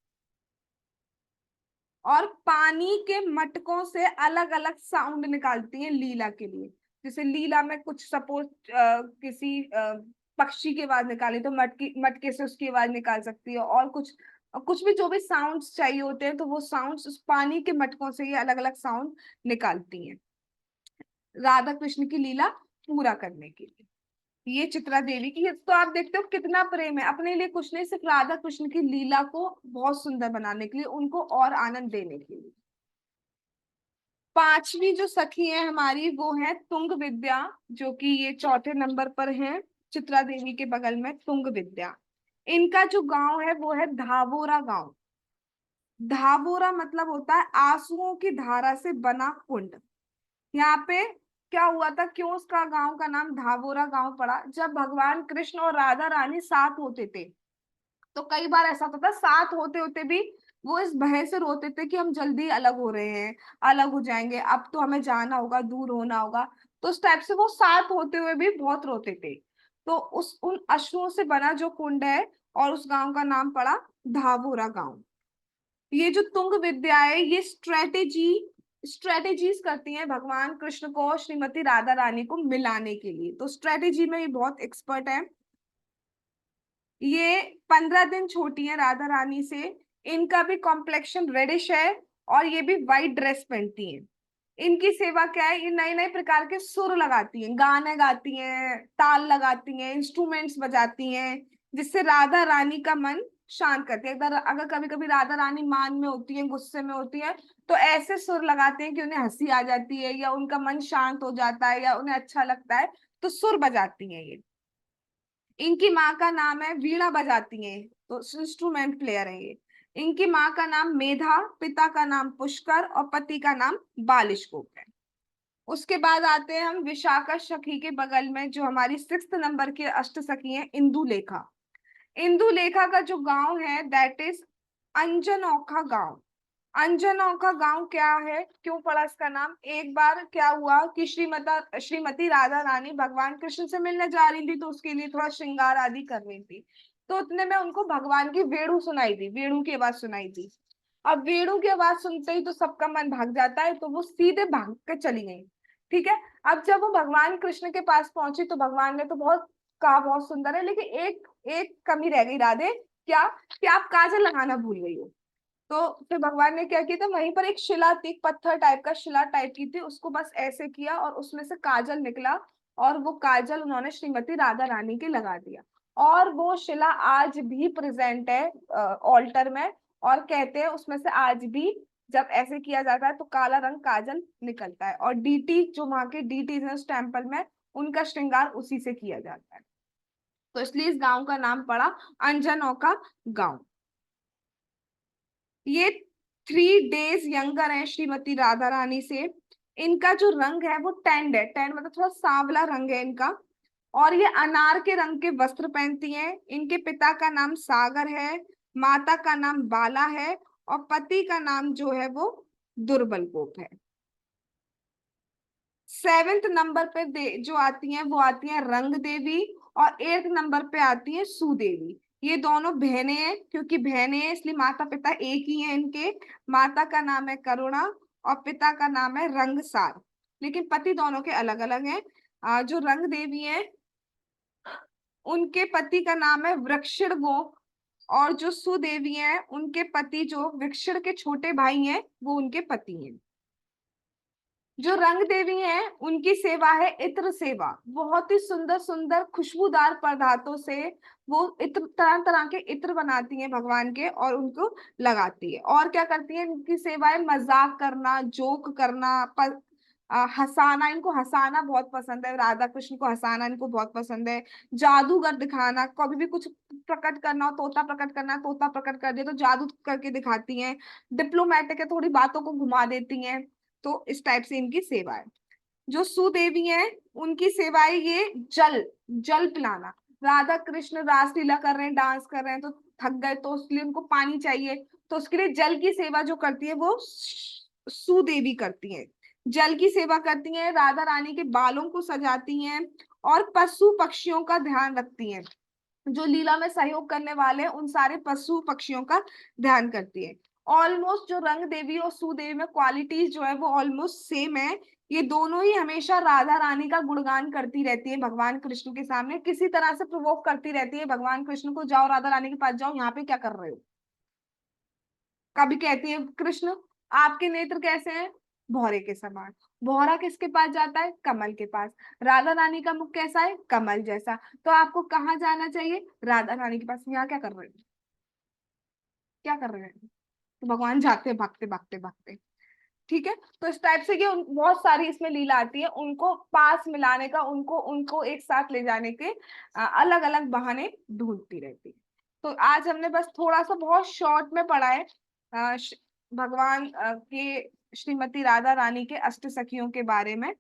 Speaker 1: और पानी के मटकों से अलग अलग साउंड निकालती हैं लीला के लिए। जैसे लीला में कुछ सपोज किसी पक्षी की आवाज निकाली, तो मटके से उसकी आवाज निकाल सकती है। और कुछ, कुछ भी जो भी साउंड्स चाहिए होते हैं, तो वो साउंड्स उस पानी के मटकों से ये अलग अलग साउंड निकालती हैं राधा कृष्ण की लीला पूरा करने के लिए। ये चित्रा देवी की है। तो आप देखते हो कितना प्रेम है अपने लिए, कुछ नहीं, सिर्फ राधा कृष्ण की लीला को बहुत सुंदर बनाने के लिए, उनको और आनंद देने के लिए। पांचवी जो सखी है हमारी वो है तुंग विद्या, जो कि ये चौथे नंबर पर है चित्रा देवी के बगल में, तुंग विद्या। इनका जो गांव है वो है धावोरा गांव। धावोरा मतलब होता है आंसुओं की धारा से बना कुंड। यहाँ पे क्या हुआ था, क्यों उसका गांव का नाम धावोरा गांव पड़ा? जब भगवान कृष्ण और राधा रानी साथ होते थे, तो कई बार ऐसा होता था साथ होते होते भी वो इस भय से रोते थे कि हम जल्दी अलग हो रहे हैं, अलग हो जाएंगे, अब तो हमें जाना होगा, दूर होना होगा। तो उस टाइप से वो साथ होते हुए भी बहुत रोते थे। तो उस उन अश्रुओं से बना जो कुंड है, और उस गांव का नाम पड़ा धावोरा गांव। ये जो तुंग विद्या है, ये स्ट्रेटेजीज करती हैं भगवान कृष्ण को श्रीमती राधा रानी को मिलाने के लिए, तो स्ट्रेटेजी में ये बहुत एक्सपर्ट है। ये 15 दिन छोटी है राधा रानी से। इनका भी कॉम्प्लेक्शन रेडिश है, और ये भी वाइट ड्रेस पहनती हैं। इनकी सेवा क्या है, ये नए नए प्रकार के सुर लगाती हैं, गाने गाती हैं, ताल लगाती हैं, इंस्ट्रूमेंट्स बजाती हैं, जिससे राधा रानी का मन शांत करती है। अगर अगर कभी कभी राधा रानी मान में होती है, गुस्से में होती है, तो ऐसे सुर लगाते हैं कि उन्हें हंसी आ जाती है, या उनका मन शांत हो जाता है, या उन्हें अच्छा लगता है, तो सुर बजाती हैं ये। इनकी माँ का नाम है, वीणा बजाती हैं, तो इंस्ट्रूमेंट प्लेयर है ये। इनकी माँ का नाम मेधा, पिता का नाम पुष्कर, और पति का नाम बालिशकोप है। उसके बाद आते हैं हम विशाखा सखी के बगल में, जो हमारी 6 नंबर की अष्ट सखी है, इंदुलेखा। इंदुलेखा का जो गांव है दैट इज अंजनौखा गांव। अंजनौखा गांव क्या है, क्यों पड़ा इसका नाम? एक बार क्या हुआ कि श्रीमती राधा रानी भगवान कृष्ण से मिलने जा रही थी, तो उसके लिए थोड़ा श्रृंगार आदि कर रही थी। तो उतने में उनको भगवान की वेणु सुनाई दी, वेणु की आवाज सुनाई दी। अब वेणु की आवाज सुनते ही तो सबका मन भाग जाता है, तो वो सीधे भाग के चली गई। ठीक है। अब जब वो भगवान कृष्ण के पास पहुंची, तो भगवान ने तो बहुत कहा बहुत सुंदर है, लेकिन एक एक कमी रह गई राधे। क्या? कि आप काजल लगाना भूल गई हो। तो फिर भगवान ने क्या किया था, वहीं पर एक शिला थी, पत्थर टाइप का शिला टाइप की थी, उसको बस ऐसे किया और उसमें से काजल निकला। और वो काजल उन्होंने श्रीमती राधा रानी के लगा दिया। और वो शिला आज भी प्रेजेंट है ऑल्टर में। और कहते हैं उसमें से आज भी जब ऐसे किया जाता है तो काला रंग काजल निकलता है। और डीटी जो वहां के डीटी है उस टेम्पल में, उनका श्रृंगार उसी से किया जाता है। तो इसलिए इस गांव का नाम पड़ा अंजनों का गांव। ये 3 डेज यंगर है श्रीमती राधा रानी से। इनका जो रंग है वो टेंड है, टेंड मतलब थोड़ा सांवला रंग है इनका। और ये अनार के रंग के वस्त्र पहनती हैं। इनके पिता का नाम सागर है, माता का नाम बाला है, और पति का नाम जो है वो दुर्बल गोप है। 7th नंबर पे जो आती हैं वो आती हैं रंग देवी। और 8th नंबर पे आती है सुदेवी। ये दोनों बहनें हैं, क्योंकि बहनें हैं इसलिए माता पिता एक ही हैं इनके। माता का नाम है करुणा, और पिता का नाम है रंगसार। लेकिन पति दोनों के अलग अलग हैं। जो रंग देवी है, उनके पति का नाम है वृक्षिण गोप। और जो सुदेवी हैं, उनके पति जो वृक्षिण के छोटे भाई हैं, वो उनके पति हैं। जो रंग देवी हैं, उनकी सेवा है इत्र सेवा। बहुत ही सुंदर सुंदर खुशबूदार पदार्थों से वो इत्र, तरह तरह के इत्र बनाती हैं भगवान के, और उनको लगाती है। और क्या करती है, इनकी सेवा है मजाक करना, जोक करना, हंसाना। इनको हंसाना बहुत पसंद है, राधा कृष्ण को हंसाना इनको बहुत पसंद है। जादूगर दिखाना, कभी भी कुछ प्रकट करना हो, तोता प्रकट करना, तोता प्रकट कर दे तो जादू करके दिखाती हैं। डिप्लोमेटिक है, थोड़ी बातों को घुमा देती हैं। तो इस टाइप से इनकी सेवा है। जो सुदेवी है, उनकी सेवा है ये जल जल पिलाना। राधा कृष्ण रासलीला कर रहे हैं, डांस कर रहे हैं, तो थक गए, तो उसके लिए उनको पानी चाहिए। तो उसके लिए जल की सेवा जो करती है वो सुदेवी करती है। जल की सेवा करती हैं, राधा रानी के बालों को सजाती हैं, और पशु पक्षियों का ध्यान रखती हैं। जो लीला में सहयोग करने वाले हैं, उन सारे पशु पक्षियों का ध्यान करती है। ऑलमोस्ट जो रंग देवी और सुदेवी में क्वालिटीज जो है वो ऑलमोस्ट सेम है। ये दोनों ही हमेशा राधा रानी का गुणगान करती रहती है भगवान कृष्ण के सामने, किसी तरह से प्रोवोक करती रहती है भगवान कृष्ण को, जाओ राधा रानी के पास जाओ, यहाँ पे क्या कर रहे हो। कभी कहती है कृष्ण आपके नेत्र कैसे हैं, भौरे के समान। भौरा किसके पास जाता है, कमल के पास। राधा रानी का मुख कैसा है, कमल जैसा। तो आपको कहाँ जाना चाहिए, राधा रानी के पास। यहाँ क्या कर रहे हैं, क्या कर रहे हैं? तो भगवान जाते हैं भागते भागते भागते। ठीक है। तो इस टाइप से ये बहुत सारी इसमें लीला आती है, उनको पास मिलाने का, उनको उनको एक साथ ले जाने के अलग अलग बहाने ढूंढती रहती है। तो आज हमने बस थोड़ा सा बहुत शॉर्ट में पढ़ा है भगवान के श्रीमती राधा रानी के अष्ट सखियों के बारे में।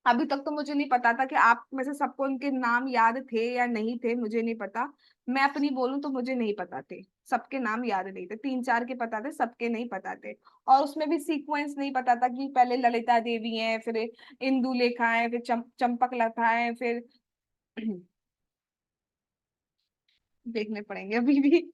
Speaker 1: अभी तक तो मुझे नहीं पता था कि आप में से सबको उनके नाम याद थे या नहीं थे, मुझे नहीं पता। मैं अपनी बोलूं तो मुझे नहीं पता थे, सबके नाम याद नहीं थे, तीन चार के पता थे, सबके नहीं पता थे। और उसमें भी सीक्वेंस नहीं पता था कि पहले ललिता देवी है, फिर इंदु लेखा है, फिर चंपक लता है, फिर देखने पड़ेंगे अभी भी।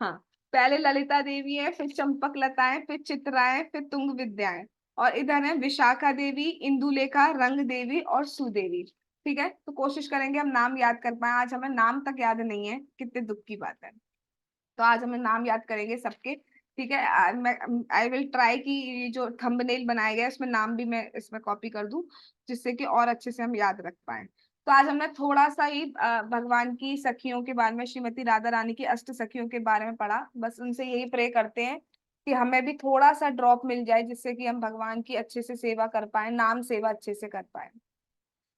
Speaker 1: हाँ, पहले ललिता देवी है, फिर चंपक लता है, फिर चित्रा है, फिर तुंग विद्या है। और इधर है विशाखा देवी, इंदुलेखा, रंग देवी और सुदेवी। ठीक है, तो कोशिश करेंगे हम नाम याद कर पाए। आज हमें नाम तक याद नहीं है, कितने दुख की बात है। तो आज हमें नाम याद करेंगे सबके। ठीक है, मैं आई विल ट्राई कि ये जो थंबनेल बनाया गया है उसमें नाम भी मैं इसमें कॉपी कर दूं, जिससे कि और अच्छे से हम याद रख पाए। तो आज हमने थोड़ा सा ही भगवान की सखियों के बारे में, श्रीमती राधा रानी की अष्ट सखियों के बारे में पढ़ा। बस उनसे यही प्रे करते हैं कि हमें भी थोड़ा सा ड्रॉप मिल जाए, जिससे कि हम भगवान की अच्छे से सेवा कर पाए, नाम सेवा अच्छे से कर पाए।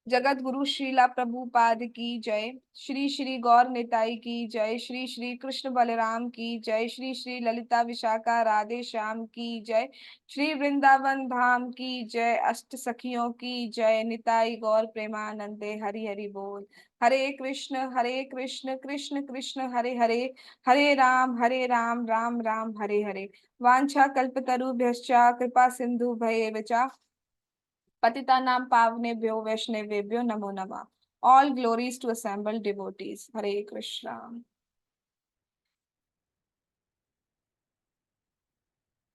Speaker 1: जगत गुरु श्रीला प्रभुपाद की जय। श्री श्री गौर निताई की जय। श्री श्री कृष्ण बलराम की जय। श्री श्री ललिता विशाखा राधे श्याम की जय। श्री वृंदावन धाम की जय। अष्ट सखियों की जय। निताई गौर प्रेमानंदे हरि हरि बोल। हरे कृष्ण कृष्ण कृष्ण हरे हरे, हरे राम राम राम हरे हरे। वांछा कल्पतरुभ्यश्च कृपा सिंधु भयेवच पतितानां पावनेभ्यो वैष्णवेभ्यो नमो नमः। All glories to assembled devotees. Hare Krishna.